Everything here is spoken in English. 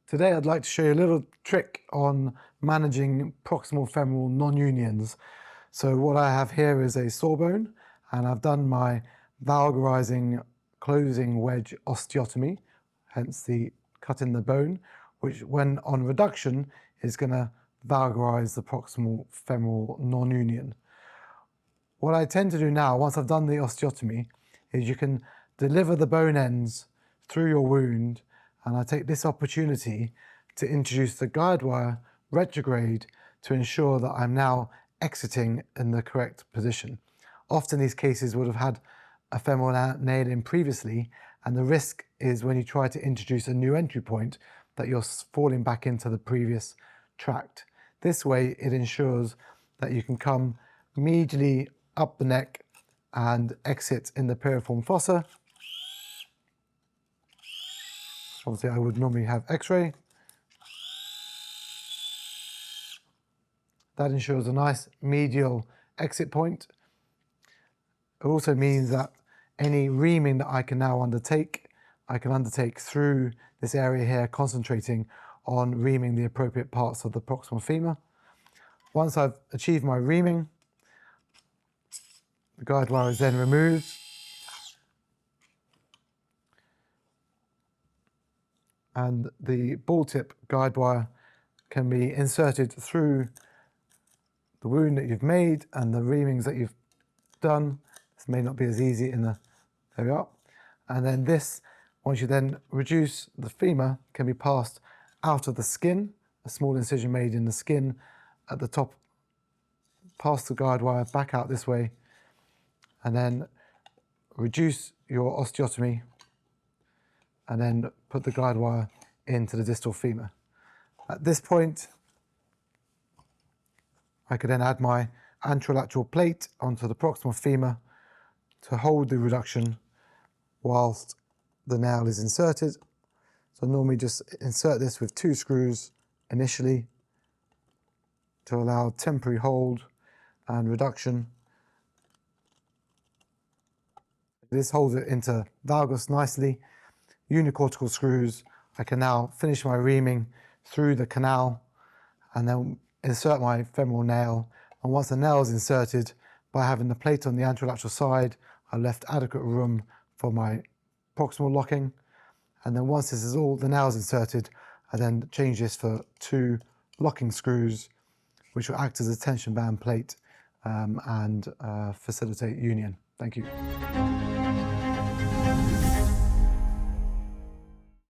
Today I'd like to show you a little trick on managing proximal femoral non-unions. So what I have here is a sawbone, and I've done my valgarizing closing wedge osteotomy, hence the cut in the bone, which when on reduction is going to valgarize the proximal femoral non-union. What I tend to do now, once I've done the osteotomy, is you can deliver the bone ends through your wound, and I take this opportunity to introduce the guide wire retrograde to ensure that I'm now exiting in the correct position. Often these cases would have had a femoral nail in previously, and the risk is when you try to introduce a new entry point that you're falling back into the previous tract. This way it ensures that you can come immediately up the neck and exit in the piriform fossa. Obviously I would normally have x-ray. That ensures a nice medial exit point. It also means that any reaming that I can now undertake, I can undertake through this area here, concentrating on reaming the appropriate parts of the proximal femur. Once I've achieved my reaming, the guide wire is then removed. And the ball tip guide wire can be inserted through the wound that you've made and the reamings that you've done. This may not be as easy in the, there we are. And then this, once you then reduce the femur, can be passed out of the skin, a small incision made in the skin at the top, past the guide wire, back out this way, and then reduce your osteotomy, and then put the guide wire into the distal femur. At this point, I could then add my anterolateral plate onto the proximal femur to hold the reduction whilst the nail is inserted. So normally just insert this with 2 screws initially to allow temporary hold and reduction. This holds it into valgus nicely. Unicortical screws. I can now finish my reaming through the canal and then insert my femoral nail. And once the nail is inserted, by having the plate on the anterolateral side, I left adequate room for my proximal locking. And then once this is all, the nail is inserted, I then change this for 2 locking screws, which will act as a tension band plate and facilitate union. Thank you.